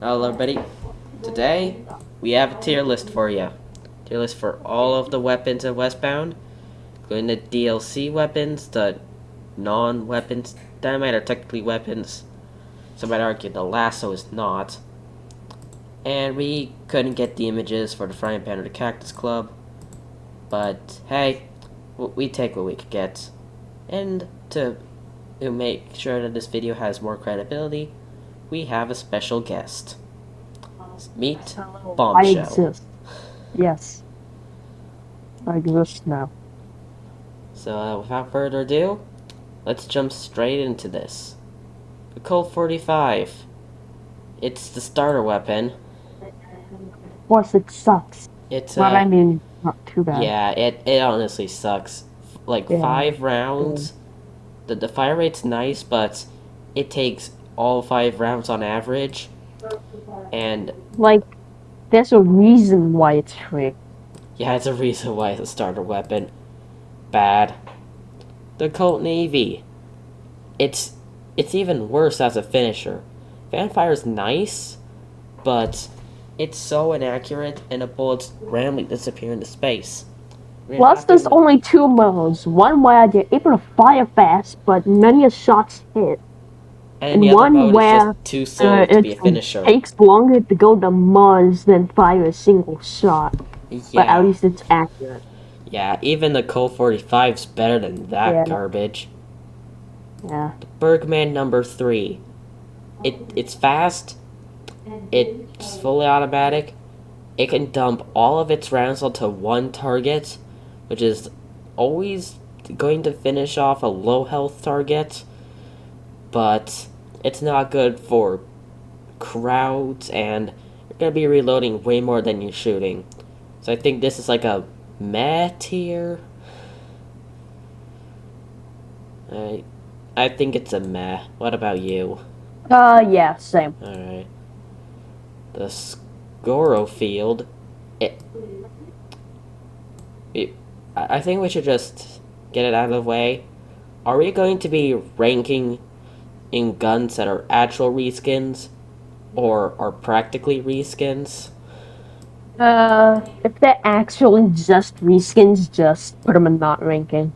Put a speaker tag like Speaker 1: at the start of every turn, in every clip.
Speaker 1: Hello everybody, today we have a tier list for you. Tier list for all of the weapons in Westbound, including the DLC weapons, the non-weapons. Dynamite are technically weapons. Some might argue the Lasso is not. And we couldn't get the images for the frying pan or the Cactus Club. But hey, we take what we could get. And to make sure that this video has more credibility, we have a special guest. Meet
Speaker 2: Hello, I
Speaker 1: Bombshell.
Speaker 2: exist. Yes, I exist now.
Speaker 1: So without further ado, let's jump straight into this. The Colt 45. It's the starter weapon.
Speaker 2: Plus, it sucks.
Speaker 1: It's
Speaker 2: But I mean, not too bad.
Speaker 1: yeah, it honestly sucks. Like
Speaker 2: Yeah.
Speaker 1: 5 rounds. The fire rate's nice, but it takes all 5 rounds on average. And
Speaker 2: Like, there's a reason why it's free.
Speaker 1: yeah, it's a reason why it's a starter weapon. Bad. The Colt Navy. It's even worse as a finisher. Fanfire's nice, but it's so inaccurate and the bullets randomly disappear into space.
Speaker 2: Plus, there's only two modes. One where they're able to fire fast, but many shots hit.
Speaker 1: and the
Speaker 2: And
Speaker 1: other
Speaker 2: one
Speaker 1: mode is just
Speaker 2: where
Speaker 1: too slow to be a
Speaker 2: it
Speaker 1: finisher.
Speaker 2: takes longer to go to Mars than fire a single shot. But at
Speaker 1: Yeah,
Speaker 2: least it's accurate.
Speaker 1: yeah, even the Colt 45's better than that
Speaker 2: Yeah.
Speaker 1: garbage.
Speaker 2: Yeah.
Speaker 1: Bergman number 3. It's fast, it's fully automatic, it can dump all of its rounds onto one target, which is always going to finish off a low health target, but it's not good for crowds, and you're going to be reloading way more than you're shooting. So I think this is like a meh tier. I think it's a meh. What about you?
Speaker 2: Yeah, same.
Speaker 1: Alright. The Scoro field. I think we should just get it out of the way. Are we going to be ranking in guns that are actual reskins or are practically reskins?
Speaker 2: If they're actually just reskins, just put them in not ranking.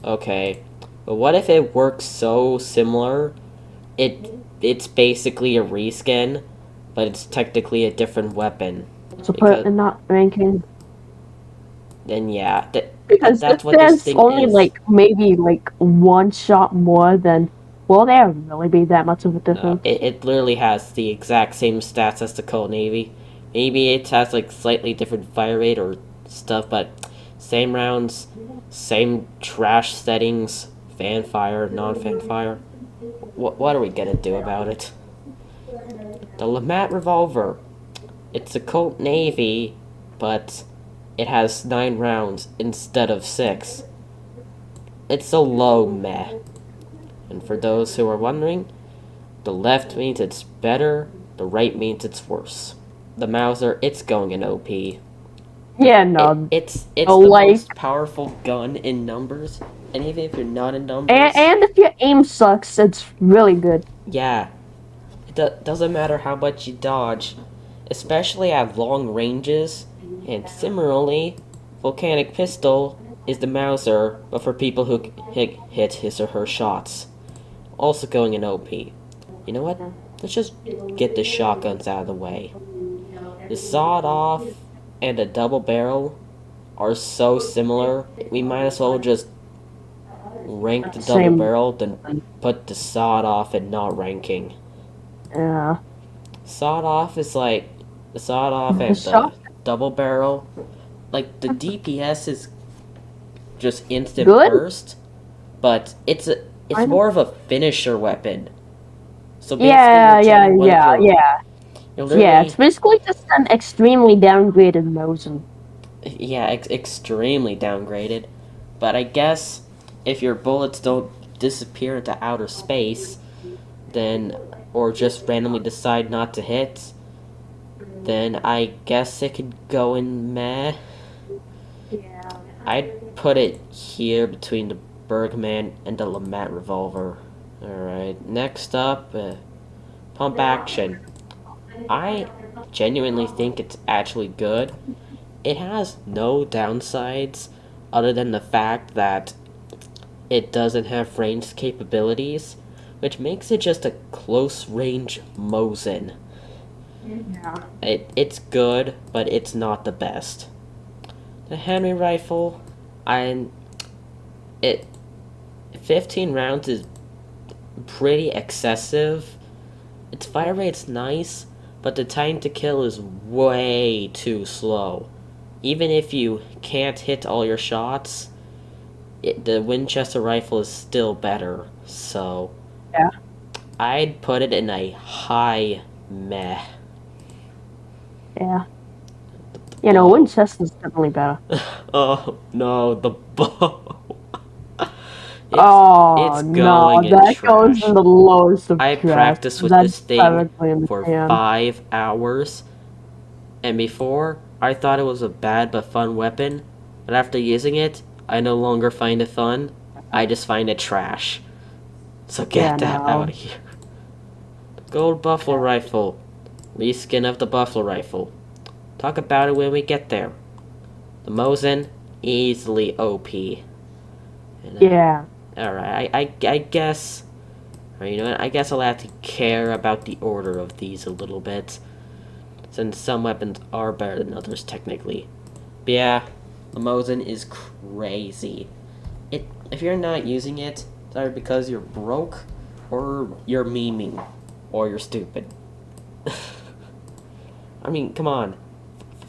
Speaker 1: Okay. But what if it works so similar? It's basically a reskin, but it's technically a different weapon.
Speaker 2: So put
Speaker 1: Because
Speaker 2: it in not ranking.
Speaker 1: then yeah,
Speaker 2: Because if
Speaker 1: that's what this
Speaker 2: there's
Speaker 1: thing
Speaker 2: only
Speaker 1: is.
Speaker 2: maybe one shot more, then will there really be that much of a
Speaker 1: No,
Speaker 2: difference?
Speaker 1: it literally has the exact same stats as the Colt Navy. Maybe it has like slightly different fire rate or stuff, but same rounds, same trash settings, fan fire, non-fan fire. What are we gonna do about it? The Lamat Revolver. It's a Colt Navy, but it has 9 rounds instead of 6. It's a low meh. And for those who are wondering, the left means it's better, the right means it's worse. The Mauser, it's going in OP.
Speaker 2: Yeah, no.
Speaker 1: It's
Speaker 2: So,
Speaker 1: the most powerful gun in numbers, and even if you're not in numbers,
Speaker 2: and if your aim sucks, it's really good.
Speaker 1: yeah, it doesn't matter how much you dodge, especially at long ranges. And similarly, Volcanic Pistol is the Mauser, but for people who hit his or her shots. Also going in OP. You know what? Let's just get the shotguns out of the way. The sawed-off and the double barrel are so similar, we might as well just rank the double
Speaker 2: Same.
Speaker 1: barrel than put the sawed-off in not ranking.
Speaker 2: Yeah.
Speaker 1: Sawed-off is like the sawed-off
Speaker 2: The
Speaker 1: and the
Speaker 2: shot
Speaker 1: double barrel. Like the DPS is just instant
Speaker 2: good.
Speaker 1: burst, but it's more of a finisher weapon. So basically,
Speaker 2: Yeah,
Speaker 1: you're taking one of your
Speaker 2: yeah. It's basically just an extremely downgraded Mosin.
Speaker 1: yeah, extremely downgraded. But I guess if your bullets don't disappear into outer space, then, or just randomly decide not to hit, then I guess it could go in meh. I'd put it here between the Bergman and the Lamat Revolver. Alright, next up, pump action. I genuinely think it's actually good. It has no downsides other than the fact that it doesn't have range capabilities, which makes it just a close range Mosin.
Speaker 2: Yeah.
Speaker 1: It's good, but it's not the best. The Henry rifle, I it 15 rounds is pretty excessive. Its fire rate's nice, but the time to kill is way too slow. Even if you can't hit all your shots, the Winchester rifle is still better. So
Speaker 2: Yeah.
Speaker 1: I'd put it in a high meh.
Speaker 2: Yeah.
Speaker 1: Bow.
Speaker 2: Winchester's definitely better.
Speaker 1: Oh no, the bow.
Speaker 2: Oh
Speaker 1: It's
Speaker 2: no,
Speaker 1: going in
Speaker 2: that goes in
Speaker 1: trash.
Speaker 2: the lowest of
Speaker 1: I
Speaker 2: trash.
Speaker 1: practiced with
Speaker 2: That's
Speaker 1: this thing
Speaker 2: perfectly
Speaker 1: for
Speaker 2: understand.
Speaker 1: 5 hours, and before I thought it was a bad but fun weapon, but after using it, I no longer find it fun. I just find it trash. So
Speaker 2: Yeah,
Speaker 1: get that out
Speaker 2: no.
Speaker 1: of here. Gold Buffalo rifle. Reskin of the Buffalo rifle. Talk about it when we get there. The Mosin, easily OP. And,
Speaker 2: Yeah.
Speaker 1: alright, I guess. Or you know what? I guess I'll have to care about the order of these a little bit, since some weapons are better than others technically. But yeah, the Mosin is crazy. If you're not using it, it's either because you're broke, or you're memeing, or you're stupid. I mean, come on.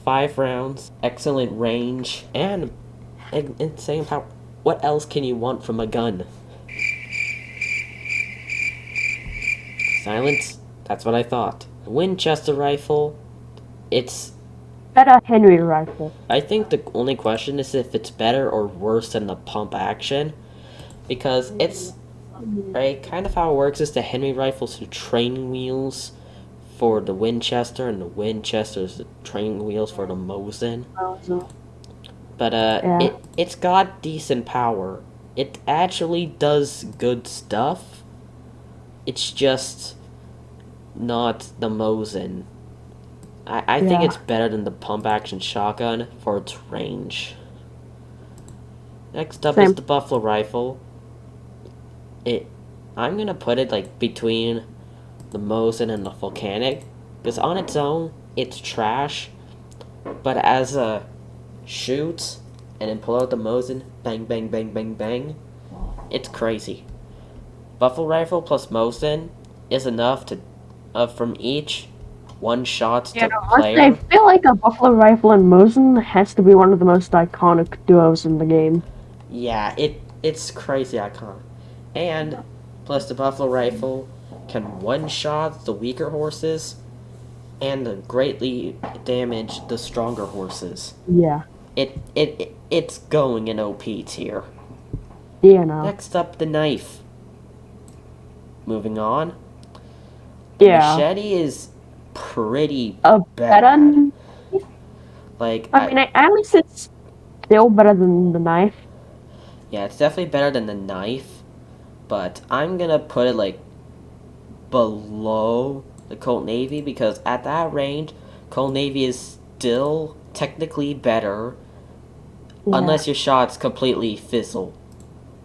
Speaker 1: 5 rounds, excellent range, and insane power. What else can you want from a gun? Silence? That's what I thought. Winchester rifle, it's.
Speaker 2: Better Henry rifle.
Speaker 1: I think the only question is if it's better or worse than the pump action, because it's. Right, kind of how it works is the Henry rifle's the training wheels for the Winchester, and the Winchester's the training wheels for the Mosin. But
Speaker 2: Yeah.
Speaker 1: it's got decent power. It actually does good stuff. It's just not the Mosin. I think
Speaker 2: Yeah.
Speaker 1: it's better than the pump action shotgun for its range. Next up is
Speaker 2: Same.
Speaker 1: the Buffalo rifle. I'm gonna put it like between the Mosin and the Volcanic, because on its own it's trash, but as a shoot and then pull out the Mosin, bang bang bang bang bang, it's crazy. Buffalo rifle plus Mosin is enough to from each one shot
Speaker 2: Yeah,
Speaker 1: to
Speaker 2: no, honestly, I
Speaker 1: player.
Speaker 2: feel like a Buffalo rifle and Mosin has to be one of the most iconic duos in the game.
Speaker 1: Yeah, it's crazy iconic. And plus the Buffalo rifle can one shot the weaker horses and greatly damage the stronger horses.
Speaker 2: Yeah.
Speaker 1: It's going in OP tier.
Speaker 2: Yeah, no.
Speaker 1: Next up, the knife. Moving on. The
Speaker 2: Yeah.
Speaker 1: machete is pretty
Speaker 2: A
Speaker 1: bad.
Speaker 2: better.
Speaker 1: Like
Speaker 2: I mean, at least it's still better than the knife.
Speaker 1: yeah, it's definitely better than the knife, but I'm gonna put it like below the Colt Navy because at that range, Colt Navy is still technically better
Speaker 2: Yeah.
Speaker 1: unless your shots completely fizzle.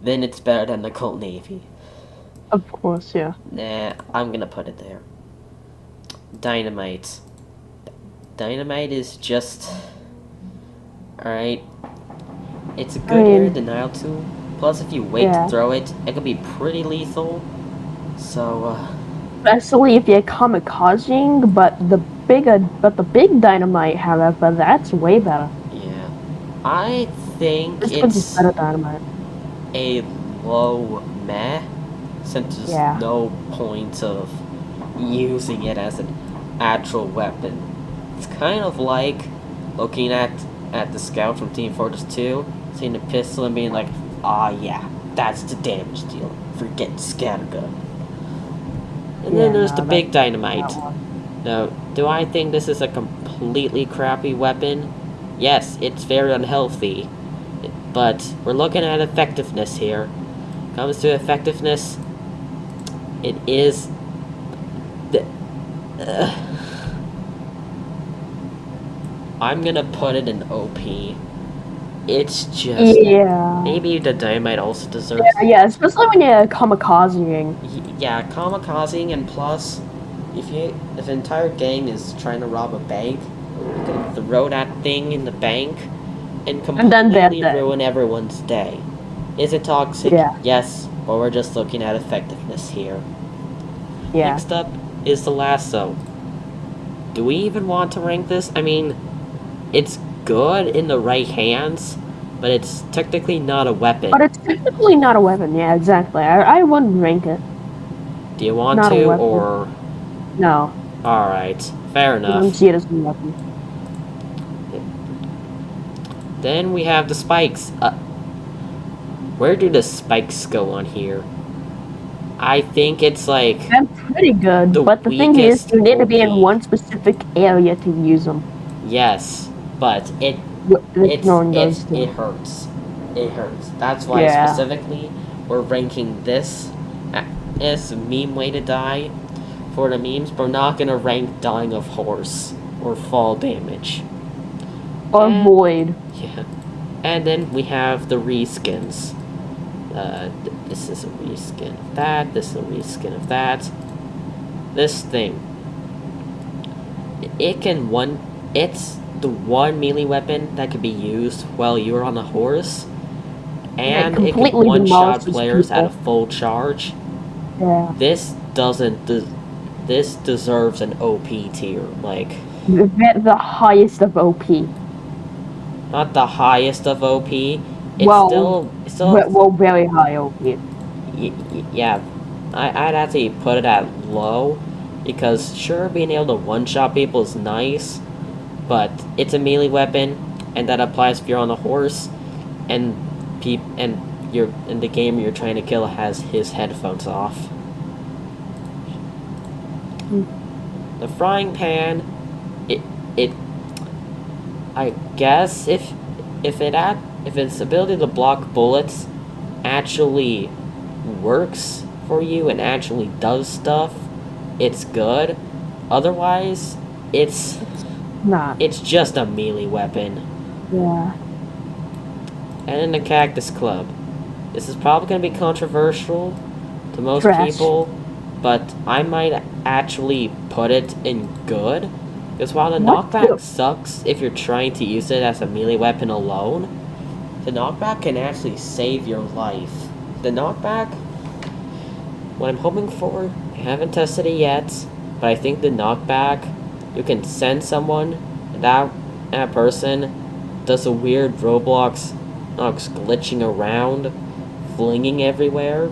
Speaker 1: Then it's better than the Colt Navy.
Speaker 2: Of course, yeah.
Speaker 1: Nah, I'm gonna put it there. Dynamite. Dynamite is just. Alright. It's a good area denial tool. Plus, if you wait to throw it, it can be pretty lethal. So,
Speaker 2: Especially if you're kamikazing, but the big dynamite, however, that's way better.
Speaker 1: yeah. I think
Speaker 2: This one's just
Speaker 1: it's
Speaker 2: better dynamite.
Speaker 1: a low meh, since there's
Speaker 2: Yeah.
Speaker 1: no point of using it as an actual weapon. It's kind of like looking at the scout from Team Fortress 2, seeing the pistol and being like, ah yeah, that's the damage dealer. Forget scattergun. And then there's the big dynamite. Now, do I think this is a completely crappy weapon? Yes, it's very unhealthy. But we're looking at effectiveness here. Comes to effectiveness, it is the I'm gonna put it in OP. It's just
Speaker 2: Yeah.
Speaker 1: maybe the Dynamite also deserves.
Speaker 2: Yeah, especially when you're kamikazing.
Speaker 1: Yeah, kamikazing, and plus, if the entire gang is trying to rob a bank, you can throw that thing in the bank and
Speaker 2: And then they're
Speaker 1: completely
Speaker 2: dead.
Speaker 1: ruin everyone's day. Is it toxic?
Speaker 2: Yeah.
Speaker 1: Yes, but we're just looking at effectiveness here.
Speaker 2: Yeah.
Speaker 1: Next up is the Lasso. Do we even want to rank this? I mean, it's good in the right hands, but it's technically not a weapon.
Speaker 2: But it's technically not a weapon. Yeah, exactly. I wouldn't rank it.
Speaker 1: Do you want
Speaker 2: Not a
Speaker 1: to,
Speaker 2: weapon.
Speaker 1: or...
Speaker 2: No.
Speaker 1: Alright, fair
Speaker 2: I don't
Speaker 1: enough.
Speaker 2: see it as a weapon.
Speaker 1: Then we have the spikes. Where do the spikes go on here? I think it's like
Speaker 2: They're pretty good,
Speaker 1: the
Speaker 2: but the thing is,
Speaker 1: weakest
Speaker 2: you need to be in
Speaker 1: OP.
Speaker 2: one specific area to use them.
Speaker 1: Yes, but
Speaker 2: Which no one goes to.
Speaker 1: it hurts. It hurts. That's why
Speaker 2: Yeah.
Speaker 1: specifically we're ranking this as a meme way to die for the memes, but we're not gonna rank dying of horse or fall damage.
Speaker 2: Or void.
Speaker 1: Yeah. And then we have the reskins. This is a reskin of that, this is a reskin of that. This thing. It's the one melee weapon that could be used while you're on a horse. And it can
Speaker 2: completely
Speaker 1: one-shot
Speaker 2: demolishes
Speaker 1: players at a
Speaker 2: people.
Speaker 1: full charge.
Speaker 2: Yeah.
Speaker 1: This deserves an OP tier. Like,
Speaker 2: The highest of OP.
Speaker 1: not the highest of OP. It's
Speaker 2: Well,
Speaker 1: still
Speaker 2: very high OP.
Speaker 1: yeah. I'd actually put it at low, because sure, being able to one-shot people is nice, but it's a melee weapon, and that applies if you're on a horse, and you're in the game you're trying to kill has his headphones off. The frying pan, it I guess if its ability to block bullets actually works for you and actually does stuff, it's good. Otherwise, it's just a melee weapon.
Speaker 2: Yeah.
Speaker 1: And in the Cactus Club, this is probably going to be controversial to most
Speaker 2: Trash.
Speaker 1: people, but I might actually put it in good. Because while the knockback sucks if you're trying to use it as a melee weapon alone, the knockback can actually save your life. The knockback, what I'm hoping for, I haven't tested it yet, but I think the knockback, you can send someone, and that person does a weird Roblox glitching around, flinging everywhere.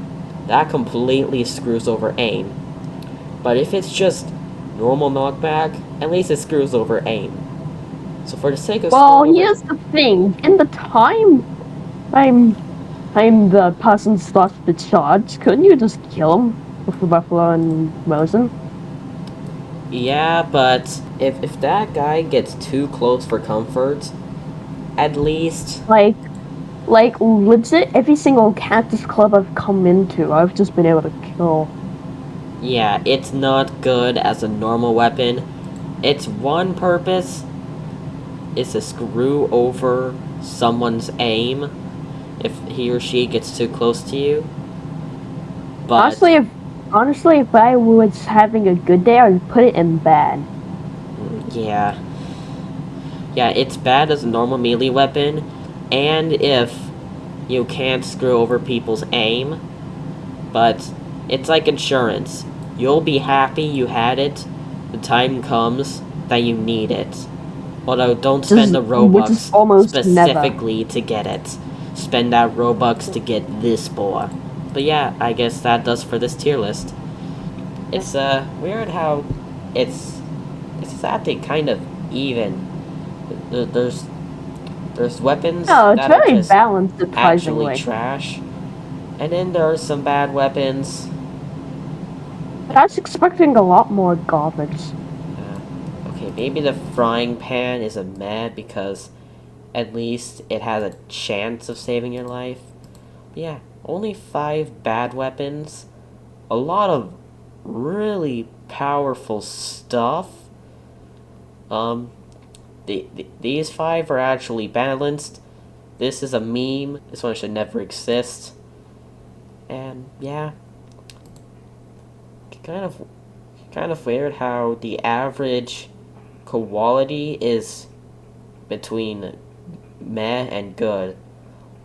Speaker 1: That completely screws over aim. But if it's just normal knockback, at least it screws over aim. So for the sake of
Speaker 2: here's the thing. In the time I'm the person starts the charge, couldn't you just kill him with the Buffalo and Mosin?
Speaker 1: Yeah, but if that guy gets too close for comfort, at least
Speaker 2: like legit every single Cactus Club I've come into, I've just been able to kill.
Speaker 1: Yeah, it's not good as a normal weapon. Its one purpose is to screw over someone's aim if he or she gets too close to you. But
Speaker 2: honestly, if I was having a good day, I'd put it in bad.
Speaker 1: Yeah. Yeah, it's bad as a normal melee weapon, and if you can't screw over people's aim, but it's like insurance. You'll be happy you had it. The time comes that you need it. Although, don't spend the Robux specifically to get it. Spend that Robux to get this boy. But yeah, I guess that does for this tier list. It's weird how it's actually kind of even. There's weapons
Speaker 2: that
Speaker 1: are
Speaker 2: very
Speaker 1: just
Speaker 2: balanced, surprisingly.
Speaker 1: actually trash, and then there are some bad weapons.
Speaker 2: But I was expecting a lot more garbage.
Speaker 1: Okay, maybe the frying pan is a meh because at least it has a chance of saving your life. But yeah, only 5 bad weapons, a lot of really powerful stuff. These five are actually balanced. This is a meme. This one should never exist. And yeah, kind of weird how the average quality is between meh and good.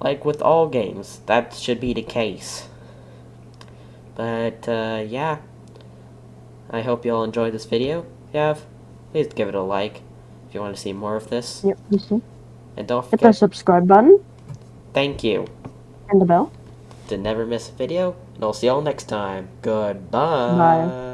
Speaker 1: Like with all games, that should be the case. But yeah, I hope you all enjoyed this video. If you have, please give it a like if you want to see more of this.
Speaker 2: Yep, you see.
Speaker 1: And don't
Speaker 2: Hit the
Speaker 1: forget,
Speaker 2: subscribe button
Speaker 1: thank you
Speaker 2: and the bell.
Speaker 1: to never miss a video. And I'll see y'all next time. Goodbye.
Speaker 2: Bye.